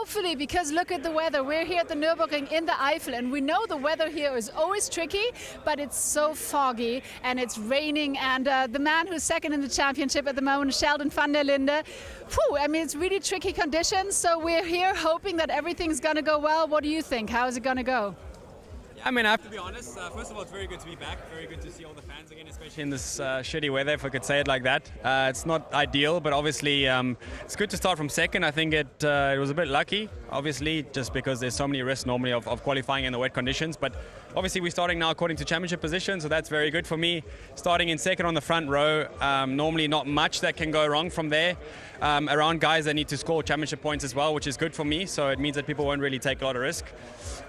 hopefully, because look at the weather. We're here at the Nürburgring in the Eifel, and we know the weather here is always tricky, but it's so foggy and it's raining. And the man who's second in the championship at the moment, Sheldon van der Linde, I mean, it's really tricky conditions. So we're here hoping that everything's going to go well. What do you think? How is it going to go? I mean, I have to be honest, first of all, it's very good to be back, very good to see all the fans again, especially in this shitty weather, if I could say it like that. It's not ideal, but obviously it's good to start from second. I think it was a bit lucky, obviously, just because there's so many risks normally of qualifying in the wet conditions. But obviously we're starting now according to championship position, so that's very good for me. Starting in second on the front row, normally not much that can go wrong from there. Around guys that need to score championship points as well, which is good for me, so it means that people won't really take a lot of risk.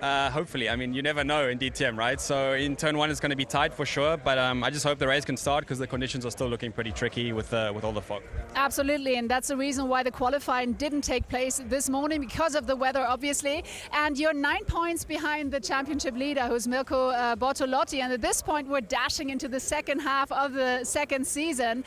Hopefully, I mean, you never know in DTM, right? So in turn one it's going to be tight for sure, but I just hope the race can start because the conditions are still looking pretty tricky with all the fog. Absolutely, and that's the reason why the qualifying didn't take place this morning, because of the weather, obviously. And you're 9 points behind the championship leader, who's Mirko Bortolotti, and at this point we're dashing into the second half of the season.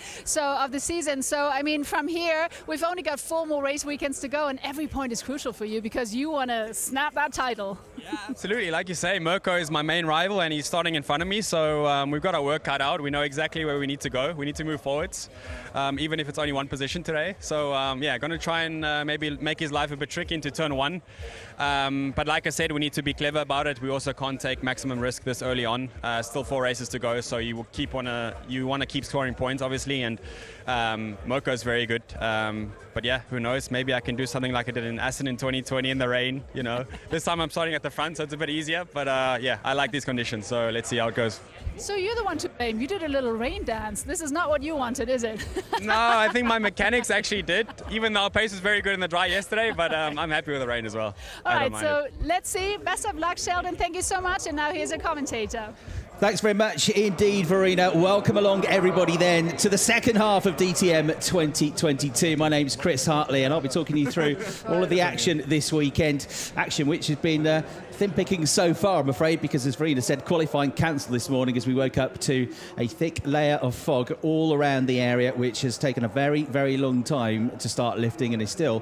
So I mean, from here we've only got 4 more race weekends to go, and every point is crucial for you because you want to snap that title. Yeah, absolutely. Like you say, Mirko is my main rival and he's starting in front of me, so we've got our work cut out. We know exactly where we need to go. We need to move forwards, even if it's only one position today. So yeah, going to try and maybe make his life a bit tricky into turn one. But like I said, we need to be clever about it. We also can't take maximum risk this early on. Still 4 races to go, so you want to keep scoring points, obviously, and Mirko is very good. But yeah, who knows? Maybe I can do something like I did in Assen in 2020 in the rain. You know, this time I'm starting at the front, so it's a bit easier. But yeah, I like these conditions, so let's see how it goes. So you're the one to blame. You did a little rain dance. This is not what you wanted, is it? No, I think my mechanics actually did. Even though our pace was very good in the dry yesterday, but I'm happy with the rain as well. All right, so let's see. Best of luck, Sheldon. Thank you so much. And now here's a commentator. Thanks very much indeed, Verena. Welcome along, everybody, then, to the second half of DTM 2022. My name's Chris Hartley, and I'll be talking you through all of the action this weekend. Action which has been thin picking so far, I'm afraid, because, as Verena said, qualifying cancelled this morning as we woke up to a thick layer of fog all around the area, which has taken a very, very long time to start lifting and is still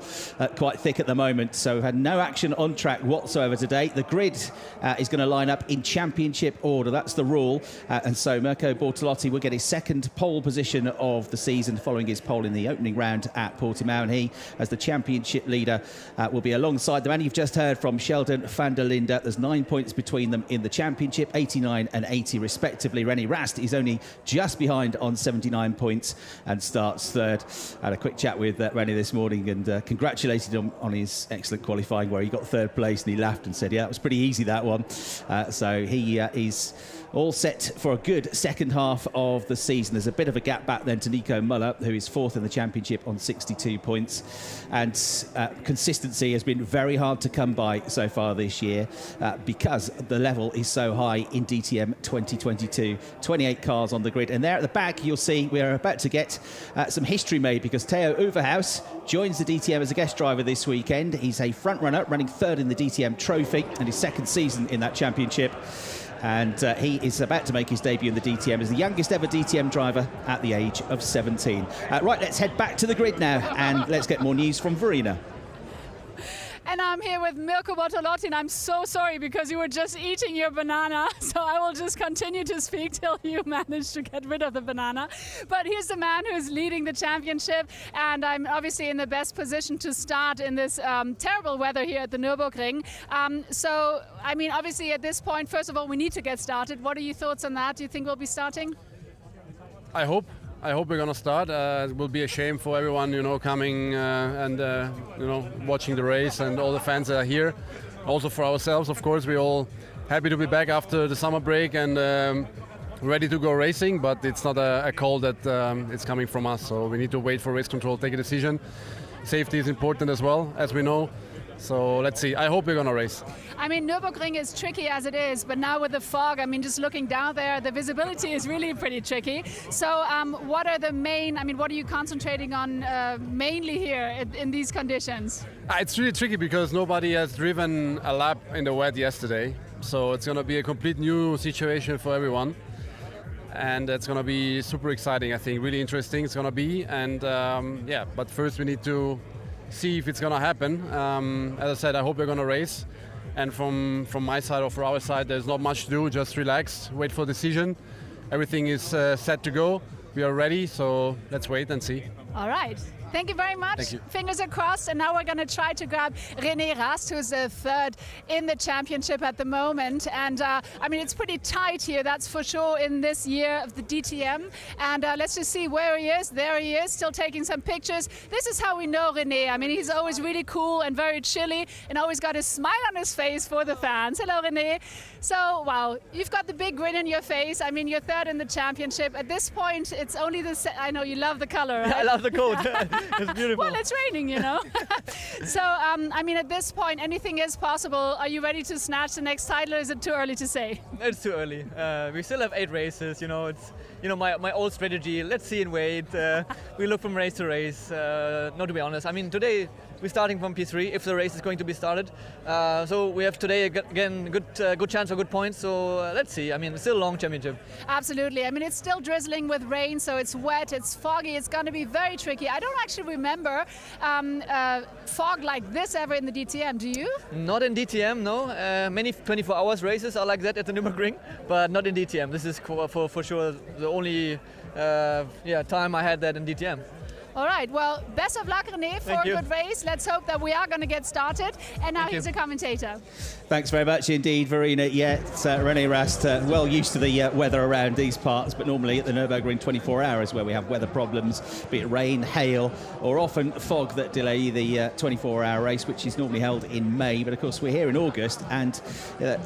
quite thick at the moment. So we've had no action on track whatsoever today. The grid is going to line up in championship order. That's the rule. And so Mirko Bortolotti will get his second pole position of the season following his pole in the opening round at Portimao. And he, as the championship leader, will be alongside the man you've just heard from, Sheldon van der Linde. There's 9 points between them in the championship, 89 and 80 respectively. René Rast is only just behind on 79 points and starts third. I had a quick chat with René this morning and congratulated him on his excellent qualifying, where he got third place, and he laughed and said, yeah, it was pretty easy, that one. So he is all set for a good second half of the season. There's a bit of a gap back then to Nico Muller, who is fourth in the championship on 62 points. And consistency has been very hard to come by so far this year because the level is so high in DTM 2022. 28 cars on the grid. And there at the back, you'll see we're about to get some history made, because Theo Overhaus joins the DTM as a guest driver this weekend. He's a front runner, running third in the DTM Trophy and his second season in that championship. And he is about to make his debut in the DTM as the youngest ever DTM driver at the age of 17. Right, let's head back to the grid now and let's get more news from Verena. And I'm here with Mirko Bortolotti, and I'm so sorry because you were just eating your banana, so I will just continue to speak till you manage to get rid of the banana. But here's the man who's leading the championship, and I'm obviously in the best position to start in this terrible weather here at the Nürburgring. So, I mean, obviously at this point, first of all, we need to get started. What are your thoughts on that? Do you think we'll be starting? I hope we're gonna start. It will be a shame for everyone, you know, coming and you know, watching the race, and all the fans that are here. Also for ourselves, of course, we're all happy to be back after the summer break and ready to go racing. But it's not a call that it's coming from us, so we need to wait for race control, take a decision. Safety is important as well, as we know. So let's see. I hope we're going to race. I mean, Nürburgring is tricky as it is, but now with the fog, I mean, just looking down there, the visibility is really pretty tricky. So what are the main, I mean, what are you concentrating on mainly here in these conditions? It's really tricky because nobody has driven a lap in the wet yesterday. So it's going to be a complete new situation for everyone. And it's going to be super exciting, I think. Really interesting it's going to be. And yeah, but first we need to see if it's going to happen. As I said, I hope we're going to race. And from my side or from our side, there's not much to do. Just relax, wait for decision. Everything is set to go. We are ready, so let's wait and see. All right. Thank you very much. Thank you. Fingers are crossed, and now we're going to try to grab René Rast, who's third in the championship at the moment. And I mean, it's pretty tight here, that's for sure, in this year of the DTM. And let's just see where he is. There he is, still taking some pictures. This is how we know René. I mean, he's always really cool and very chilly, and always got a smile on his face for the fans. Hello, René. So, wow, you've got the big grin in your face. I mean, you're third in the championship. At this point, it's only the... I know you love the color, right? Yeah, I love the coat. It's beautiful. Well, it's raining, you know. So, I mean, at this point, anything is possible. Are you ready to snatch the next title, or is it too early to say? It's too early. We still have 8 races. You know, it's my old strategy. Let's see and wait. We look from race to race. No, to be honest, I mean, today we're starting from P3 if the race is going to be started. So we have today again good chance for good points. So let's see. I mean, it's still a long championship. Absolutely. I mean, it's still drizzling with rain, so it's wet, it's foggy. It's going to be very tricky. I don't actually remember fog like this ever in the DTM. Do you? Not in DTM, no. Many 24 hours races are like that at the Nürburgring, but not in DTM. This is for sure the only time I had that in DTM. All right, well, best of luck, René, for a good race. Let's hope that we are going to get started. And now here's a commentator. Thanks very much indeed, Verena. Yeah, René Rast, well used to the weather around these parts, but normally at the Nürburgring 24 hours where we have weather problems, be it rain, hail, or often fog that delay the 24-hour race, which is normally held in May. But of course, we're here in August, and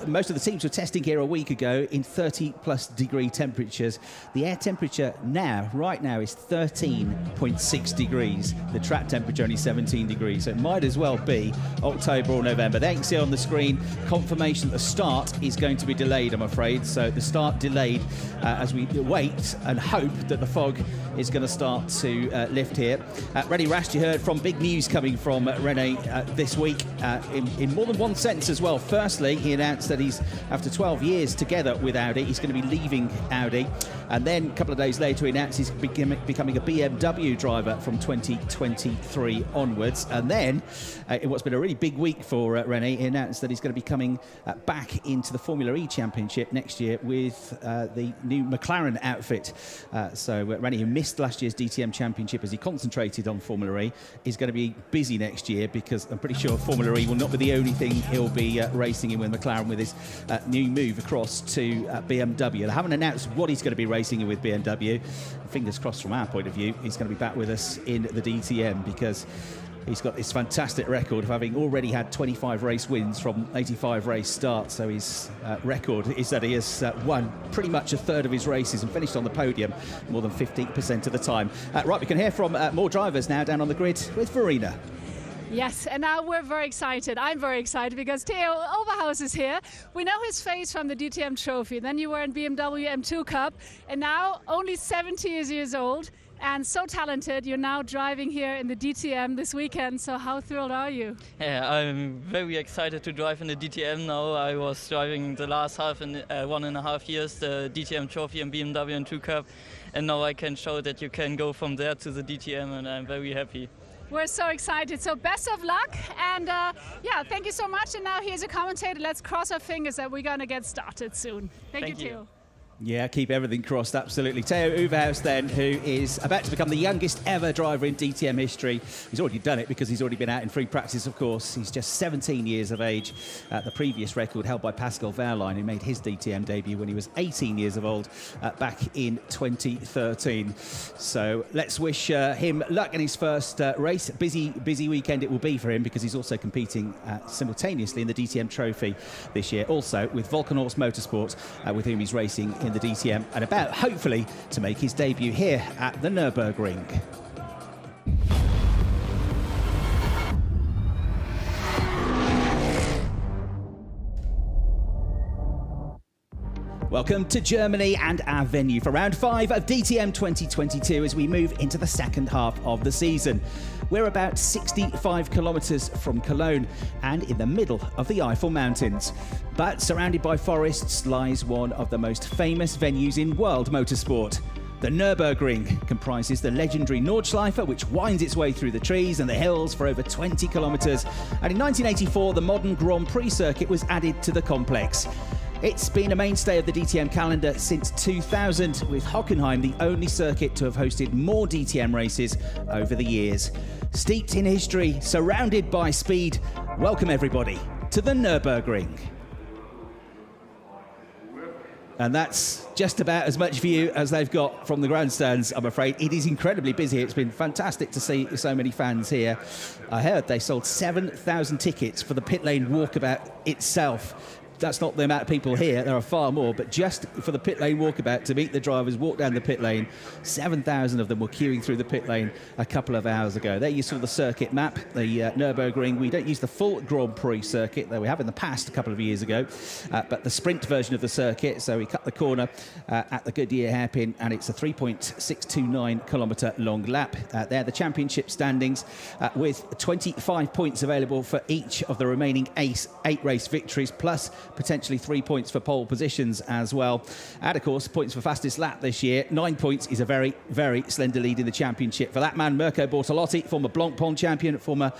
most of the teams were testing here a week ago in 30-plus degree temperatures. The air temperature right now, is 13.6 degrees. The track temperature only 17 degrees, so it might as well be October or November. There you can see on the screen confirmation that the start is going to be delayed, I'm afraid. So the start delayed as we wait and hope that the fog is going to start to lift here. René Rast, you heard from big news coming from René this week in more than one sentence as well. Firstly, he announced that he's, after 12 years together with Audi, he's going to be leaving Audi. And then a couple of days later, he announced he's becoming a BMW driver from 2023 onwards. And then, in what's been a really big week for René, he announced that he's going to be coming back into the Formula E Championship next year with the new McLaren outfit. So René, who missed last year's DTM Championship as he concentrated on Formula E, is going to be busy next year, because I'm pretty sure Formula E will not be the only thing he'll be racing in with McLaren with his new move across to BMW. They haven't announced what he's going to be racing in with BMW. Fingers crossed from our point of view, he's going to be back with us in the DTM, because he's got this fantastic record of having already had 25 race wins from 85 race starts. So his record is that he has won pretty much a third of his races and finished on the podium more than 15% of the time. Right, we can hear from more drivers now down on the grid with Verena. Yes, and now we're very excited. I'm very excited because Theo Overhaus is here. We know his face from the DTM Trophy. Then you were in BMW M2 Cup, and now only 70 years old and so talented. You're now driving here in the DTM this weekend. So how thrilled are you? Yeah, I'm very excited to drive in the DTM now. I was driving the last 1.5 years the DTM Trophy and BMW M2 Cup, and now I can show that you can go from there to the DTM, and I'm very happy. We're so excited. So best of luck, and thank you so much. And now here's a commentator. Let's cross our fingers that we're going to get started soon. Thank you, Theo. Yeah, keep everything crossed, absolutely. Theo Overhaus then, who is about to become the youngest ever driver in DTM history. He's already done it because he's already been out in free practice, of course. He's just 17 years of age. The previous record held by Pascal Wehrlein, who made his DTM debut when he was 18 years of old back in 2013. So let's wish him luck in his first race. Busy weekend it will be for him, because he's also competing simultaneously in the DTM Trophy this year, also with Volkenhorst Motorsport, with whom he's racing in the DTM, and about, hopefully, to make his debut here at the Nürburgring. Welcome to Germany and our venue for round 5 of DTM 2022 as we move into the second half of the season. We're about 65 kilometres from Cologne and in the middle of the Eifel Mountains. But surrounded by forests lies one of the most famous venues in world motorsport. The Nürburgring comprises the legendary Nordschleife, which winds its way through the trees and the hills for over 20 kilometres. And in 1984, the modern Grand Prix circuit was added to the complex. It's been a mainstay of the DTM calendar since 2000, with Hockenheim the only circuit to have hosted more DTM races over the years. Steeped in history, surrounded by speed, welcome everybody to the Nürburgring. And that's just about as much view as they've got from the grandstands, I'm afraid. It is incredibly busy. It's been fantastic to see so many fans here. I heard they sold 7,000 tickets for the pit lane walkabout itself. That's not the amount of people here, there are far more, but just for the pit lane walkabout to meet the drivers, walk down the pit lane, 7,000 of them were queuing through the pit lane a couple of hours ago. There you saw the circuit map, the Nürburgring. We don't use the full Grand Prix circuit, though we have in the past a couple of years ago, but the sprint version of the circuit, so we cut the corner at the Goodyear hairpin, and it's a 3.629 kilometre long lap. There the championship standings with 25 points available for each of the remaining 8 race victories, plus potentially 3 points for pole positions as well. And of course, points for fastest lap this year. 9 points is a very, very slender lead in the championship. For that man, Mirko Bortolotti, former Blancpain champion, former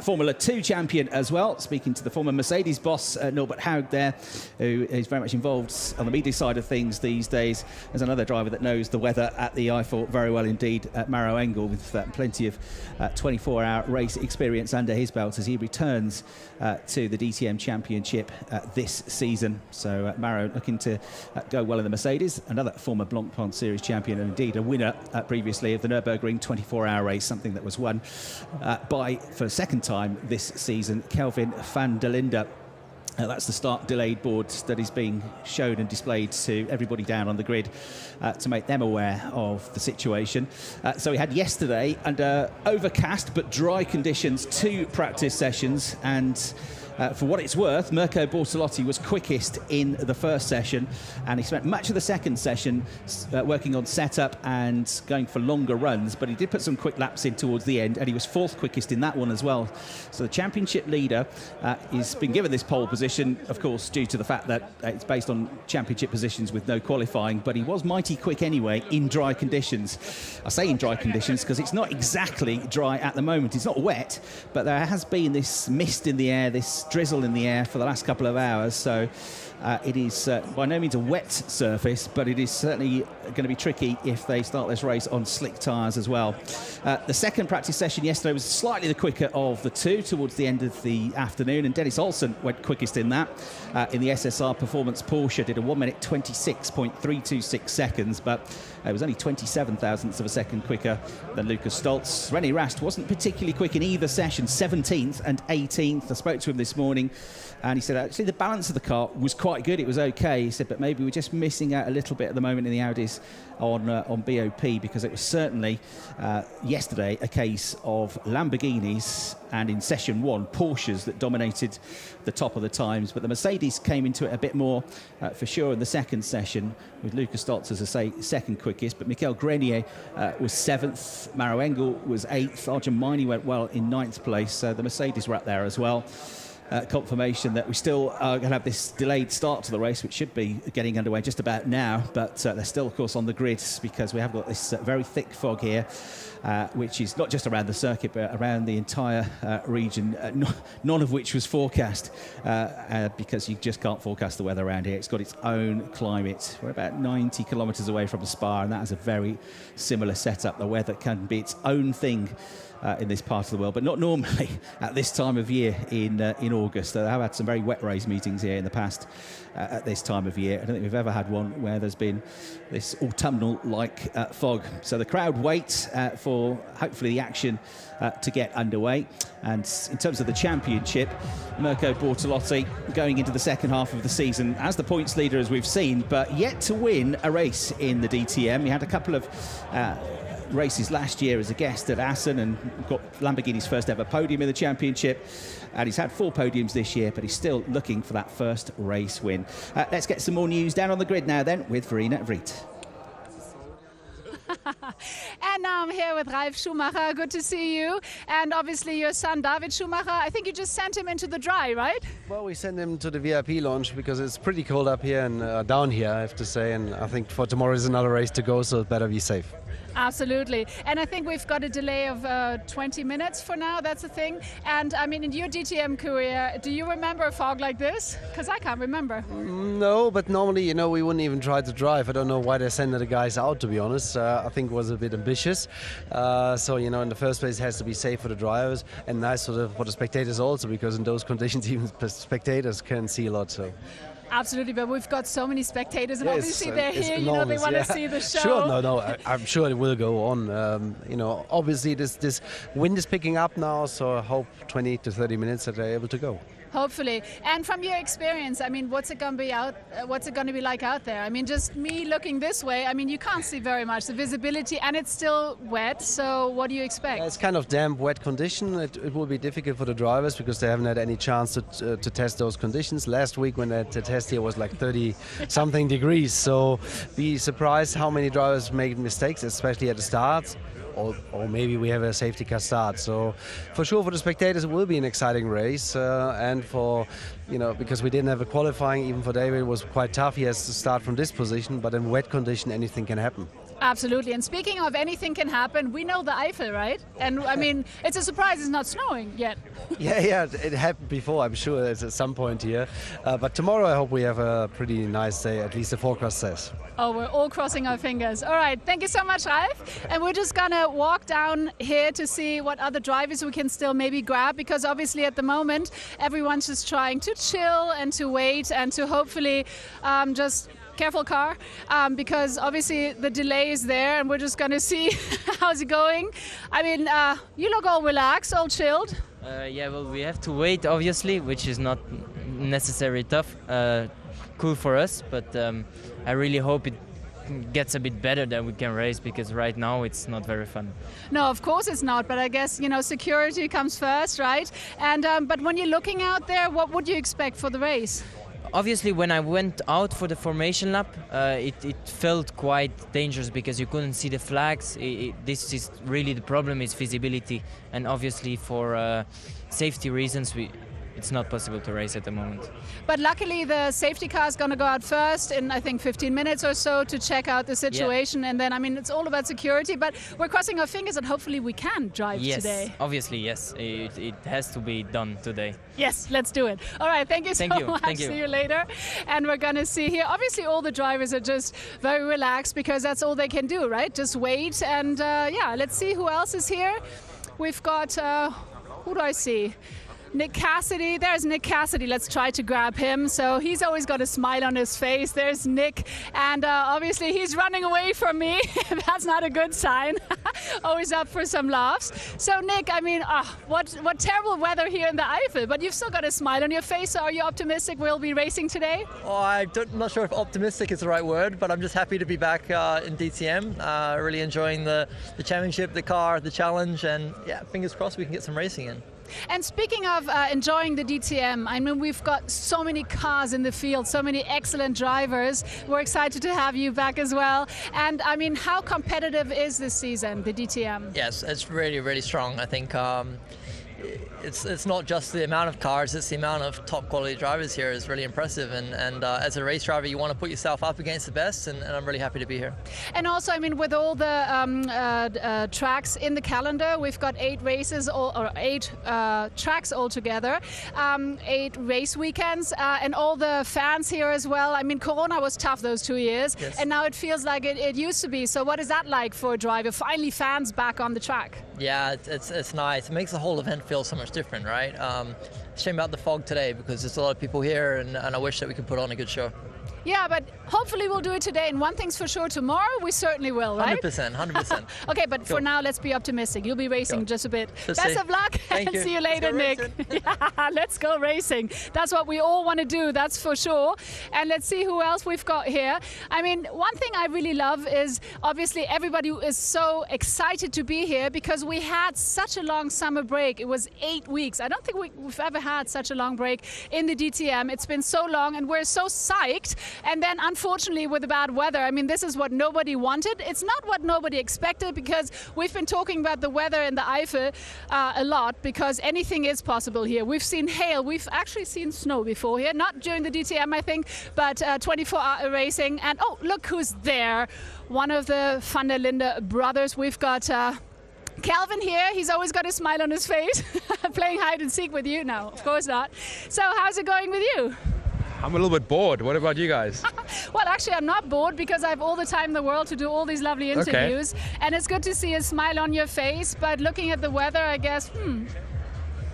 Formula 2 champion as well. Speaking to the former Mercedes boss, Norbert Haug there, who is very much involved on the media side of things these days. There's another driver that knows the weather at the Eiffel very well indeed, Maro Engel, with plenty of 24-hour race experience under his belt as he returns to the DTM Championship this season. So Maro looking to go well in the Mercedes, another former Blancpain Series champion and indeed a winner previously of the Nürburgring 24-hour race, something that was won by, for a second time this season, Kelvin van der Linde. That's the start delayed board that is being shown and displayed to everybody down on the grid to make them aware of the situation. So we had yesterday under overcast but dry conditions 2 practice sessions, and for what it's worth, Mirko Bortolotti was quickest in the first session, and he spent much of the second session working on setup and going for longer runs, but he did put some quick laps in towards the end, and he was 4th quickest in that one as well. So the championship leader has been given this pole position, of course, due to the fact that it's based on championship positions with no qualifying, but he was mighty quick anyway in dry conditions. I say in dry conditions because it's not exactly dry at the moment. It's not wet, but there has been this mist in the air, this drizzle in the air for the last couple of hours, so it is by no means a wet surface, but it is certainly going to be tricky if they start this race on slick tyres as well. The second practice session yesterday was slightly the quicker of the 2 towards the end of the afternoon, and Dennis Olsen went quickest in that. In the SSR Performance Porsche did a 1 minute 26.326 seconds, but it was only 27 thousandths of a second quicker than Lucas Stoltz. René Rast wasn't particularly quick in either session, 17th and 18th. I spoke to him this morning, and he said actually the balance of the car was quite good. It was okay. He said, but maybe we're just missing out a little bit at the moment in the Audis on BOP, because it was certainly yesterday a case of Lamborghinis and in session 1 Porsches that dominated the top of the times, but the Mercedes came into it a bit more for sure in the second session, with Lucas Stoltz, as I say, second quickest, but Michael Grenier was 7th, Maro Engel was 8th, Arjun Maini went well in 9th place, so the Mercedes were up there as well. Confirmation that we still are going to have this delayed start to the race, which should be getting underway just about now, but they're still, of course, on the grid because we have got this very thick fog here, which is not just around the circuit but around the entire region, none of which was forecast because you just can't forecast the weather around here. It's got its own climate. We're about 90 kilometres away from Spa, and that is a very similar setup. The weather can be its own thing in this part of the world, but not normally at this time of year in August. I have had some very wet race meetings here in the past at this time of year. I don't think we've ever had one where there's been this autumnal-like fog. So the crowd wait for hopefully the action to get underway. And in terms of the championship, Mirko Bortolotti going into the second half of the season as the points leader, as we've seen, but yet to win a race in the DTM. He had a couple of races last year as a guest at Assen and got Lamborghini's first ever podium in the championship, and he's had 4 podiums this year, but he's still looking for that first race win. Let's get some more news down on the grid now then with Verena Vriet. And now I'm here with Ralf Schumacher. Good to see you. And obviously your son, David Schumacher, I think you just sent him into the dry, right? Well, we sent him to the VIP lounge because it's pretty cold up here and down here, I have to say. And I think for tomorrow is another race to go, so it better be safe. Absolutely. And I think we've got a delay of 20 minutes for now. That's the thing. And I mean, in your DTM career, do you remember a fog like this? Because I can't remember. No, but normally, you know, we wouldn't even try to drive. I don't know why they sent the guys out, to be honest. I think it was a bit ambitious. So, you know, in the first place, it has to be safe for the drivers and nice for the spectators also, because in those conditions, even spectators can see a lot. So. Absolutely, but we've got so many spectators, and yes, obviously they're here. Enormous, you know, they want to see the show. Sure, no, I'm sure it will go on. You know, obviously this wind is picking up now, so I hope 20 to 30 minutes that they're able to go. Hopefully. And from your experience, I mean, what's it going to be like out there? I mean, just me looking this way, I mean, you can't see very much, the visibility, and it's still wet, so what do you expect? It's kind of damp, wet condition. It will be difficult for the drivers because they haven't had any chance to test those conditions. Last week when the test here was like 30-something degrees, so be surprised how many drivers made mistakes, especially at the start. Or maybe we have a safety car start. So for sure for the spectators it will be an exciting race, and for, you know, because we didn't have a qualifying, even for David it was quite tough. He has to start from this position, but in wet condition anything can happen. Absolutely. And speaking of anything can happen, we know the Eifel, right? And I mean, it's a surprise it's not snowing yet. Yeah, it happened before, I'm sure, at some point here. But tomorrow I hope we have a pretty nice day, at least the forecast says. Oh, we're all crossing our fingers. All right, thank you so much, Ralf. And we're just going to walk down here to see what other drivers we can still maybe grab, because obviously at the moment everyone's just trying to chill and to wait and to hopefully just... Careful car, because obviously the delay is there and we're just going to see how's it going. I mean, you look all relaxed, all chilled. Yeah, well, we have to wait, obviously, which is not necessarily tough. Cool for us, but I really hope it gets a bit better that we can race, because right now it's not very fun. No, of course it's not, but I guess, you know, security comes first, right? And but when you're looking out there, what would you expect for the race? Obviously, when I went out for the formation lap, it felt quite dangerous because you couldn't see the flags. This is really the problem, is visibility, and obviously for safety reasons it's not possible to race at the moment. But luckily the safety car is going to go out first in, I think, 15 minutes or so to check out the situation. Yeah. And then, I mean, it's all about security, but we're crossing our fingers that hopefully we can drive today. Obviously, yes. It has to be done today. Yes, let's do it. All right, thank you so much. Thank you. See you later. And we're going to see here, obviously all the drivers are just very relaxed because that's all they can do, right? Just wait. And yeah, let's see who else is here. We've got, who do I see? Nick Cassidy. There's Nick Cassidy. Let's try to grab him. So he's always got a smile on his face. There's Nick. And obviously he's running away from me. That's not a good sign. Always up for some laughs. So Nick, I mean, what terrible weather here in the Eifel. But you've still got a smile on your face. So are you optimistic we'll be racing today? Oh, I'm not sure if optimistic is the right word, but I'm just happy to be back in DTM. Really enjoying the championship, the car, the challenge. And yeah, fingers crossed we can get some racing in. And speaking of enjoying the DTM, I mean, we've got so many cars in the field, so many excellent drivers. We're excited to have you back as well. And I mean, how competitive is this season, the DTM? Yes, it's really, really strong. I think it's not just the amount of cars, it's the amount of top quality drivers here is really impressive. And as a race driver, you want to put yourself up against the best, and I'm really happy to be here. And also, I mean, with all the tracks in the calendar, we've got 8 races, or 8 tracks altogether, 8 race weekends, and all the fans here as well. I mean, Corona was tough those 2 years, yes. And now it feels like it used to be. So what is that like for a driver? Finally, fans back on the track. Yeah, it's nice. It makes the whole event feel so much different, right? Shame about the fog today because there's a lot of people here, and I wish that we could put on a good show. Yeah, but hopefully we'll do it today. And one thing's for sure, tomorrow we certainly will, right? 100%. Okay, but for now, let's be optimistic. You'll be racing just a bit. Best of luck, and see you later, Nick. Yeah, let's go racing. That's what we all want to do, that's for sure. And let's see who else we've got here. I mean, one thing I really love is obviously everybody is so excited to be here because we had such a long summer break. It was 8 weeks. I don't think we've ever had such a long break in the DTM. It's been so long and we're so psyched. And then unfortunately with the bad weather, I mean, this is what nobody wanted. It's not what nobody expected, because we've been talking about the weather in the Eifel a lot, because anything is possible here. We've seen hail. We've actually seen snow before here, not during the DTM, I think, but 24-hour racing. And oh, look who's there. One of the Van der Linde brothers. We've got Calvin here. He's always got a smile on his face. Playing hide and seek with you? No, of course not. So how's it going with you? I'm a little bit bored. What about you guys? Well, actually, I'm not bored, because I have all the time in the world to do all these lovely interviews. Okay. And it's good to see a smile on your face. But looking at the weather, I guess,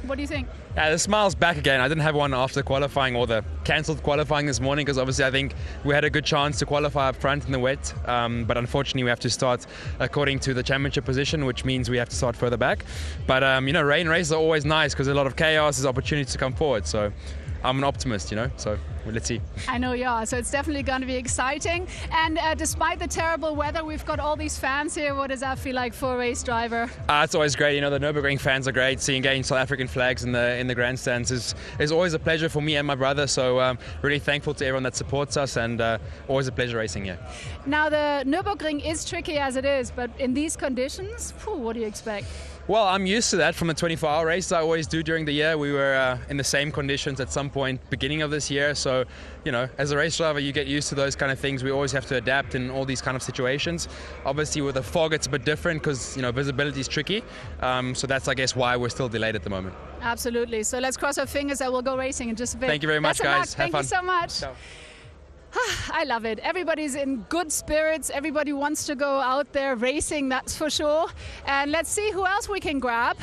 what do you think? Yeah, the smile's back again. I didn't have one after qualifying, or the cancelled qualifying this morning, because obviously I think we had a good chance to qualify up front in the wet. But unfortunately we have to start according to the championship position, which means we have to start further back. But rain races are always nice, because there's a lot of chaos, there's opportunities to come forward. So I'm an optimist, so let's see. I know you are, so it's definitely going to be exciting. And despite the terrible weather, we've got all these fans here. What does that feel like for a race driver? It's always great. The Nürburgring fans are great. Seeing getting South African flags in the grandstands is always a pleasure for me and my brother. So really thankful to everyone that supports us, and always a pleasure racing here. Now the Nürburgring is tricky as it is, but in these conditions, what do you expect? Well, I'm used to that from the 24-hour race I always do during the year. We were in the same conditions at some point beginning of this year. So, as a race driver, you get used to those kind of things. We always have to adapt in all these kind of situations. Obviously, with the fog, it's a bit different, because, visibility is tricky. So that's, I guess, why we're still delayed at the moment. Absolutely. So let's cross our fingers that we'll go racing in just a bit. Thank you very much, guys. Have fun. Thank you so much. Ciao. I love it. Everybody's in good spirits. Everybody wants to go out there racing, that's for sure. And let's see who else we can grab.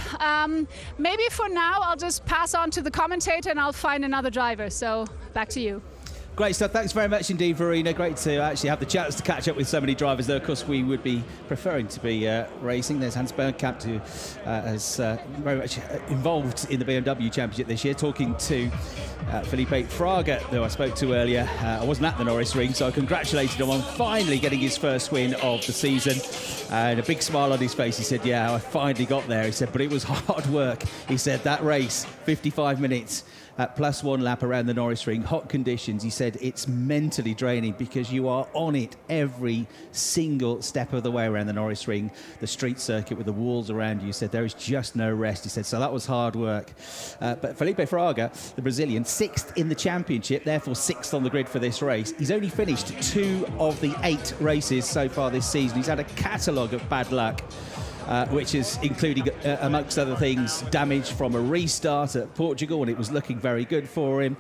Maybe for now, I'll just pass on to the commentator and I'll find another driver. So back to you. Great stuff. Thanks very much indeed, Verena. Great to actually have the chance to catch up with so many drivers, though. Of course, we would be preferring to be racing. There's Hans Bergkamp, who is very much involved in the BMW Championship this year, talking to Felipe Fraga, who I spoke to earlier. I wasn't at the Nürburgring, so I congratulated him on finally getting his first win of the season. And a big smile on his face. He said, yeah, I finally got there. He said, but it was hard work. He said, that race, 55 minutes, plus one lap around the Nürburgring, hot conditions. He said it's mentally draining, because you are on it every single step of the way around the Nürburgring, the street circuit with the walls around you. He said there is just no rest. He said, so that was hard work. But Felipe Fraga, the Brazilian, 6th in the championship, therefore 6th on the grid for this race. He's only finished 2 of the 8 races so far this season. He's had a catalogue of bad luck. Which is including, amongst other things, damage from a restart at Portugal, and it was looking very good for him.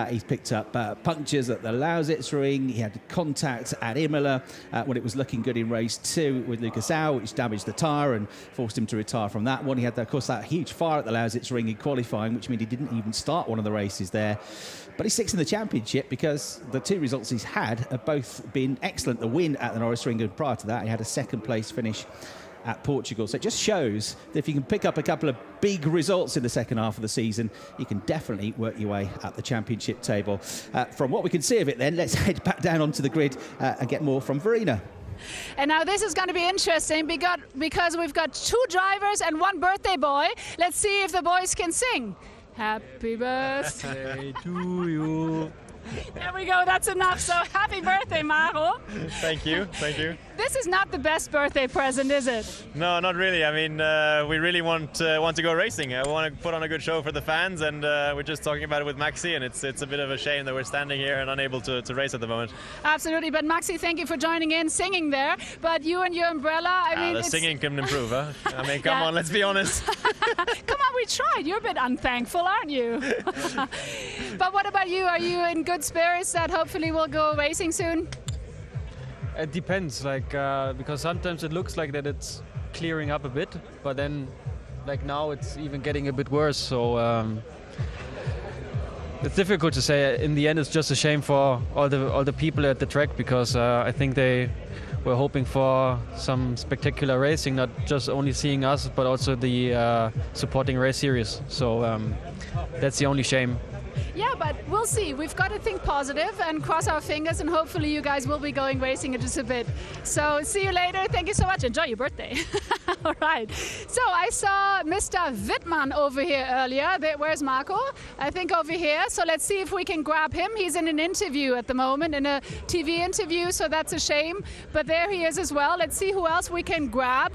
He's picked up punctures at the Lausitzring. He had contact at Imola when it was looking good in race 2 with Lucas Au, which damaged the tyre and forced him to retire from that one. He had, of course, that huge fire at the Lausitzring in qualifying, which meant he didn't even start one of the races there. But he's 6th in the championship, because the 2 results he's had have both been excellent. The win at the Nürburgring, and prior to that, he had a 2nd place finish at Portugal. So it just shows that if you can pick up a couple of big results in the second half of the season, you can definitely work your way up the championship table. From what we can see of it then, let's head back down onto the grid and get more from Verena. And now this is going to be interesting, because we've got 2 drivers and 1 birthday boy. Let's see if the boys can sing. Happy birthday to you. There we go, that's enough. So happy birthday, Maro. Thank you, thank you. This is not the best birthday present, is it? No, not really. I mean, we really want to go racing. We want to put on a good show for the fans, and we're just talking about it with Maxi, and it's a bit of a shame that we're standing here and unable to race at the moment. Absolutely, but Maxi, thank you for joining in, singing there. But you and your umbrella, I mean, the singing can improve, huh? I mean, come on, let's be honest. Come on, we tried. You're a bit unthankful, aren't you? But what about you? Are you in good spirits that hopefully we'll go racing soon? It depends, because sometimes it looks like that it's clearing up a bit, but then, now it's even getting a bit worse. So it's difficult to say. In the end, it's just a shame for all the people at the track, because I think they were hoping for some spectacular racing, not just only seeing us, but also the supporting race series. So that's the only shame. Yeah, but we'll see. We've got to think positive and cross our fingers, and hopefully you guys will be going racing in just a bit. So see you later. Thank you so much. Enjoy your birthday. All right. So I saw Mr. Wittmann over here earlier. Where's Marco? I think over here. So let's see if we can grab him. He's in an interview at the moment, in a TV interview, so that's a shame. But there he is as well. Let's see who else we can grab.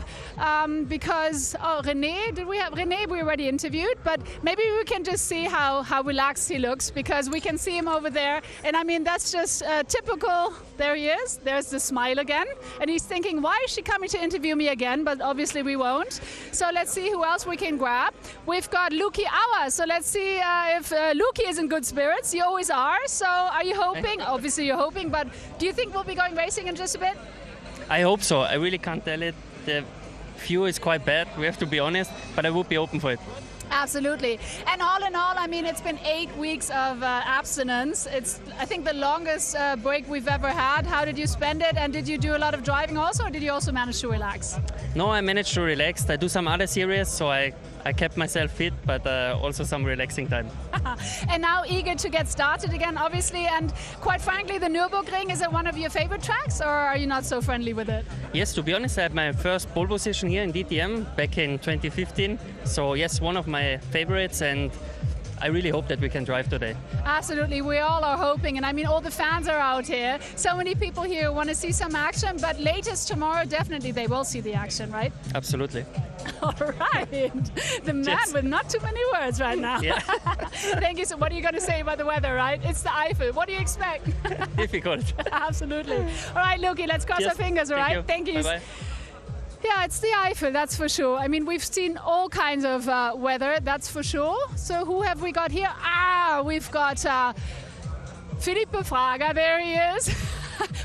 Because, René, did we have René? We already interviewed, but maybe we can just see how relaxed he looks, because we can see him over there. And I mean, that's just typical. There he is. There's the smile again. And he's thinking, why is she coming to interview me again? But obviously we won't. So let's see who else we can grab. We've got Luki Auer. So let's see if Luki is in good spirits. You always are. So are you hoping? Obviously you're hoping, but do you think we'll be going racing in just a bit? I hope so. I really can't tell it. The view is quite bad, we have to be honest, but I would be open for it. Absolutely. And all in all, I mean, it's been 8 weeks of abstinence. It's, I think, the longest break we've ever had. How did you spend it? And did you do a lot of driving also, or did you also manage to relax? No, I managed to relax. I do some other series, so I kept myself fit, but also some relaxing time. And now eager to get started again, obviously. And quite frankly, the Nürburgring, is it one of your favorite tracks, or are you not so friendly with it? Yes, to be honest, I had my first pole position here in DTM back in 2015. So yes, one of my favorites, and I really hope that we can drive today. Absolutely, we all are hoping, and I mean, all the fans are out here. So many people here want to see some action, but latest tomorrow, definitely they will see the action, right? Absolutely. All right, the man with not too many words right now. Yeah. Thank you. So what are you going to say about the weather, right? It's the Eifel. What do you expect? Difficult. Absolutely. All right, Luki, let's cross our fingers, all right? Thank you. Bye-bye. Yeah, it's the Eifel, that's for sure. I mean, we've seen all kinds of weather, that's for sure. So who have we got here? We've got Felipe Fraga, there he is.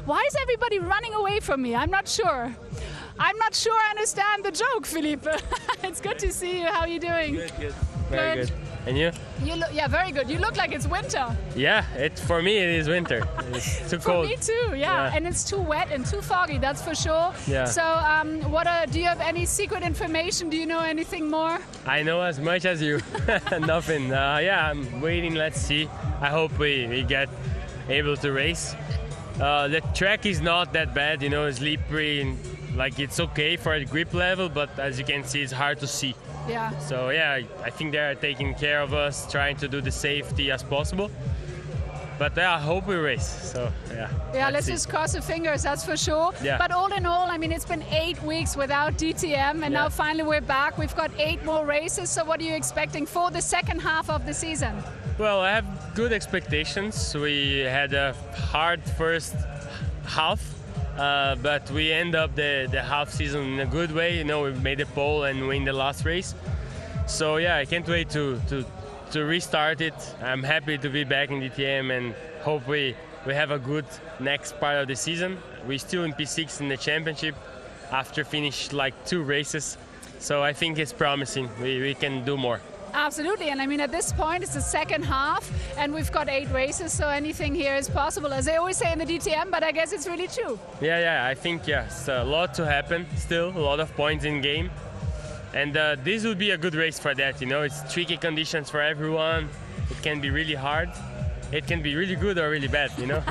Why is everybody running away from me? I'm not sure. I'm not sure I understand the joke, Felipe. It's good to see you. How are you doing? Good. Very good. And you? Yeah, very good. You look like it's winter. Yeah, for me it is winter. It's too cold. For me too, yeah. And it's too wet and too foggy, that's for sure. Yeah. So do you have any secret information? Do you know anything more? I know as much as you. Nothing. Yeah, I'm waiting. Let's see. I hope we get able to race. The track is not that bad, you know, it's slippery and like it's okay for a grip level, but as you can see, it's hard to see. Yeah. So yeah, I think they're taking care of us, trying to do the safety as possible. But yeah, I hope we race. So yeah. Yeah, let's just cross the fingers, that's for sure. Yeah. But all in all, I mean, it's been 8 weeks without DTM, and now finally we're back. We've got 8 more races. So what are you expecting for the second half of the season? Well, I have good expectations. We had a hard first half, but we end up the half season in a good way. You know, we made a pole and win the last race. So yeah, I can't wait to restart it. I'm happy to be back in DTM and hope we have a good next part of the season. We're still in P6 in the championship after finish like 2 races. So I think it's promising. We can do more. Absolutely, and I mean, at this point, it's the second half, and we've got 8 races, so anything here is possible, as they always say in the DTM, but I guess it's really true. Yeah, I think, it's a lot to happen still, a lot of points in game. And this would be a good race for that, you know, it's tricky conditions for everyone. It can be really hard. It can be really good or really bad, you know.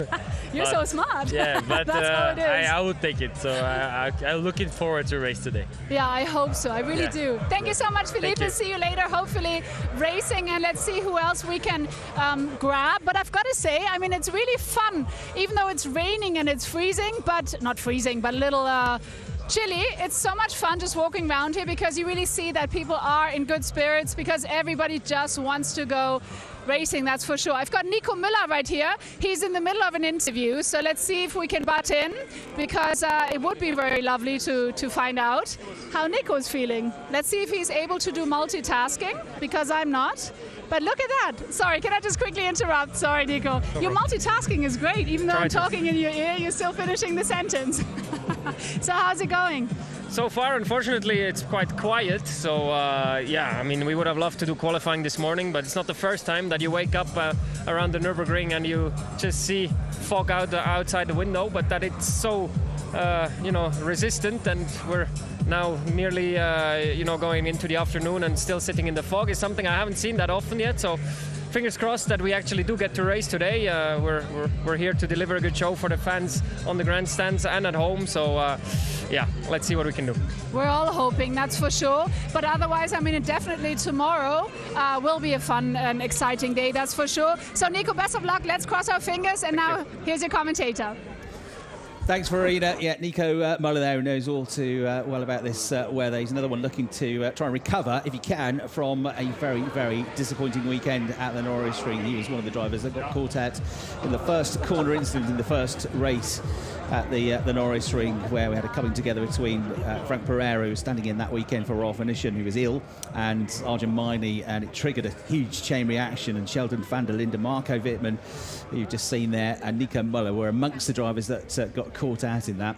You're so smart. Yeah, but That's how it is. I would take it. So I'm looking forward to race today. Yeah, I hope so. I really do. Thank you so much, Felipe. See you later. Hopefully racing, and let's see who else we can grab. But I've got to say, I mean, it's really fun, even though it's raining and it's freezing, but not freezing, but a little chilly. It's so much fun just walking around here, because you really see that people are in good spirits, because everybody just wants to go racing, that's for sure. I've got Nico Muller right here. He's in the middle of an interview, so let's see if we can butt in, because it would be very lovely to find out how Nico's feeling. Let's see if he's able to do multitasking, because I'm not. But look at that. Sorry, can I just quickly interrupt? Sorry, Nico. Your multitasking is great. Even though I'm talking in your ear, you're still finishing the sentence. So how's it going? So far, unfortunately, it's quite quiet. So, yeah, I mean, we would have loved to do qualifying this morning, but it's not the first time that you wake up around the Nürburgring and you just see fog outside the window, but that it's so, resistant, and we're now nearly, going into the afternoon and still sitting in the fog is something I haven't seen that often yet. So fingers crossed that we actually do get to race today. We're here to deliver a good show for the fans on the grandstands and at home. So yeah, let's see what we can do. We're all hoping, that's for sure. But otherwise, I mean, definitely tomorrow will be a fun and exciting day, that's for sure. So Nico, best of luck. Let's cross our fingers. And now here's your commentator. Thanks, Verena. Yeah, Nico Muller there, who knows all too well about this weather. He's another one looking to try and recover, if he can, from a very, very disappointing weekend at the Nürburgring. He was one of the drivers that got caught out in the first corner incident in the first race at the Nürburgring, where we had a coming together between Frank Pereira, who was standing in that weekend for Rolf Venischen, who was ill, and Arjun Maini, and it triggered a huge chain reaction. And Sheldon van der Linde, Marco Wittmann, who you've just seen there, and Nico Muller were amongst the drivers that got caught out in that.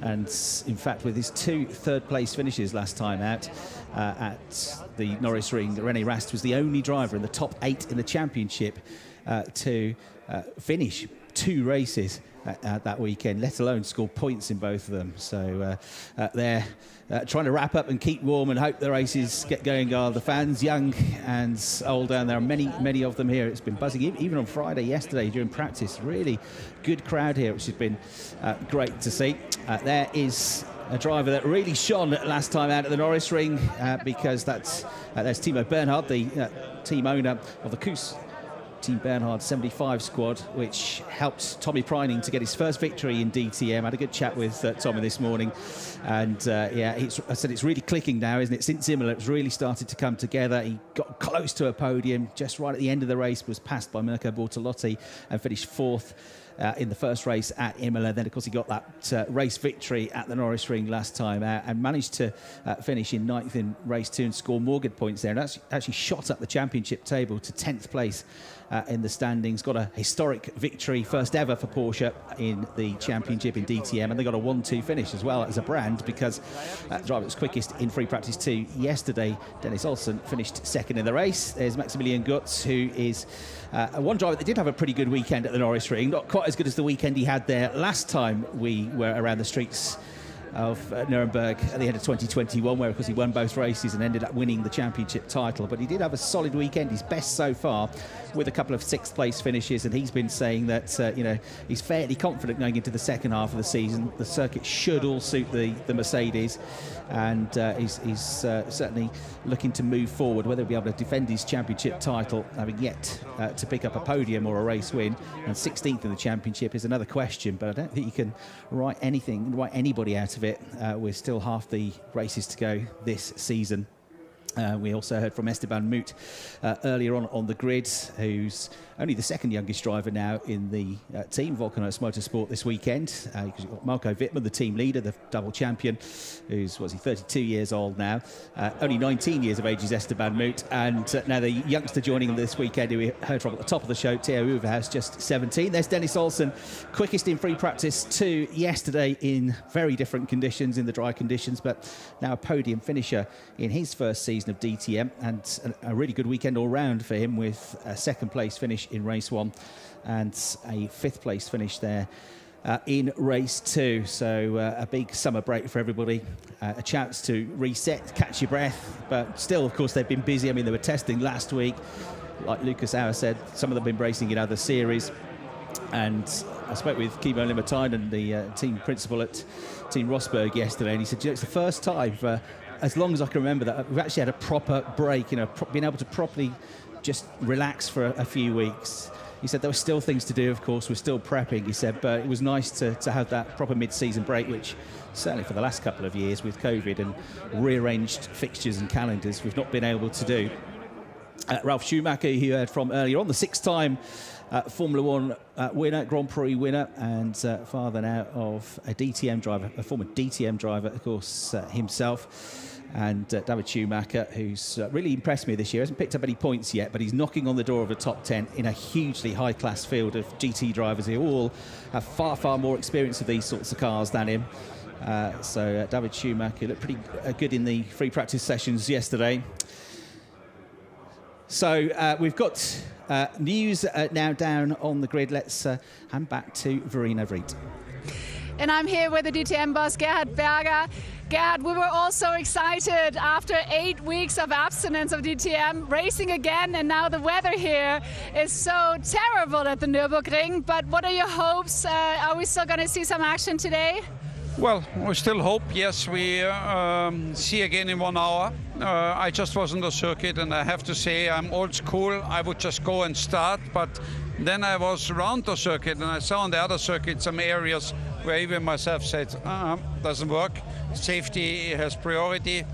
And in fact, with his 2 third-place finishes last time out at the Nürburgring, René Rast was the only driver in the top 8 in the championship to finish 2 races that weekend, let alone score points in both of them. So they're trying to wrap up and keep warm and hope the races get going. The fans, young and old, and there are many of them here. It's been buzzing, even on Friday, yesterday during practice. Really good crowd here, which has been great to see. There is a driver that really shone last time out at the Nürburgring, because there's Teemo Bernhard, the team owner of the Koos Team Bernhard 75 squad, which helped Tommy Preining to get his first victory in DTM. I had a good chat with Tommy this morning, and I said it's really clicking now, isn't it? Since Imola, it's really started to come together. He got close to a podium just right at the end of the race, was passed by Mirko Bortolotti and finished 4th in the first race at Imola. Then, of course, he got that race victory at the Nürburgring last time out, and managed to finish in 9th in race 2 and score more good points there. And that's actually shot up the championship table to 10th place in the standings. Got a historic victory, first ever for Porsche in the championship in DTM, and they got a 1-2 finish as well as a brand, because the driver that was quickest in free practice 2 yesterday, Dennis Olsen, finished 2nd in the race. There's Maximilian Gutz, who is one driver that did have a pretty good weekend at the Nürburgring, not quite as good as the weekend he had there last time we were around the streets of Nuremberg at the end of 2021, where of course he won both races and ended up winning the championship title. But he did have a solid weekend, his best so far, with a couple of 6th place finishes, and he's been saying that he's fairly confident going into the second half of the season. The circuit should all suit the Mercedes, and he's certainly looking to move forward. Whether he'll be able to defend his championship title, having yet to pick up a podium or a race win, and 16th in the championship is another question. But I don't think you can write anybody out of it with still half the races to go this season. We also heard from Esteban Moot earlier on the grid, who's only the 2nd youngest driver now in the team, Volcanos Motorsport, this weekend. Because you've got Marco Wittmann, the team leader, the double champion, who's 32 years old now. Only 19 years of age is Esteban Moot. And now the youngster joining them this weekend, who we heard from at the top of the show, Theo Uverhaus, just 17. There's Dennis Olsen, quickest in free practice 2 yesterday in very different conditions, in the dry conditions, but now a podium finisher in his first season of DTM, and a really good weekend all round for him, with a 2nd place finish in race 1 and a 5th place finish there in race 2. So a big summer break for everybody, a chance to reset, catch your breath, but still, of course, they've been busy. I mean, they were testing last week, like Lucas Auer said. Some of them have been racing in other series, and I spoke with Kimmo Limatainen, the team principal at Team Rosberg, yesterday, and he said, it's the first time for as long as I can remember that we've actually had a proper break, being able to properly just relax for a few weeks. He said there were still things to do, of course, we're still prepping, he said, but it was nice to have that proper mid-season break, which certainly for the last couple of years with COVID and rearranged fixtures and calendars, we've not been able to do. Ralf Schumacher, who you heard from earlier on, the 6th-time Formula One winner, Grand Prix winner, and father now of a DTM driver, a former DTM driver, of course, himself. And David Schumacher, who's really impressed me this year. Hasn't picked up any points yet, but he's knocking on the door of a top 10 in a hugely high-class field of GT drivers who all have far, far more experience of these sorts of cars than him. So David Schumacher looked pretty good in the free practice sessions yesterday. So we've got news now down on the grid. Let's hand back to Verena Vries. And I'm here with the DTM boss, Gerhard Berger. Gerhard, we were all so excited after 8 weeks of abstinence of DTM, racing again, and now the weather here is so terrible at the Nürburgring. But what are your hopes? Are we still going to see some action today? Well, we still hope, yes. We see again in 1 hour. I just was on the circuit, and I have to say I'm old school. I would just go and start, but then I was around the circuit, and I saw on the other circuit some areas where even myself said, doesn't work. Safety has priority.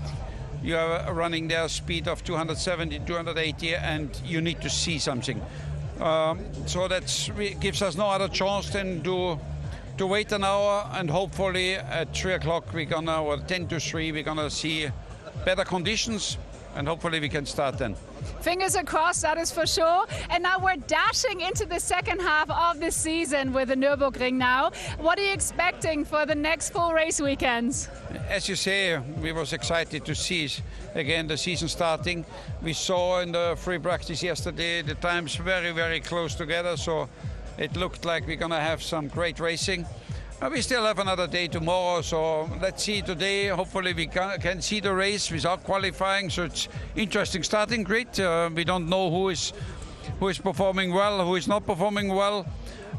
You are running there speed of 270, 280, and you need to see something. So that gives us no other chance than to wait an hour, and hopefully at 3 o'clock or 10 to 3, we're gonna see better conditions, and hopefully we can start then. Fingers are crossed, that is for sure. And now we're dashing into the second half of the season with the Nürburgring now. What are you expecting for the next full race weekends? As you say, we was excited to see again the season starting. We saw in the free practice yesterday the times very, very close together, so it looked like we're gonna have some great racing. We still have another day tomorrow, so let's see today. Hopefully we can see the race without qualifying, so it's interesting starting grid. We don't know who is performing well, who is not performing well.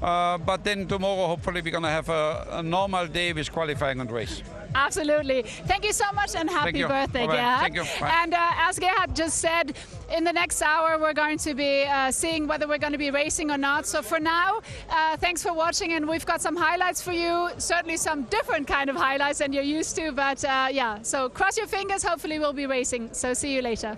But then tomorrow, hopefully, we're going to have a normal day with qualifying and race. Absolutely. Thank you so much, and happy birthday, Gerhard. Thank you. Bye. And as Gerhard just said, in the next hour, we're going to be seeing whether we're going to be racing or not. So for now, thanks for watching, and we've got some highlights for you. Certainly some different kind of highlights than you're used to, but yeah, so cross your fingers. Hopefully we'll be racing. So see you later.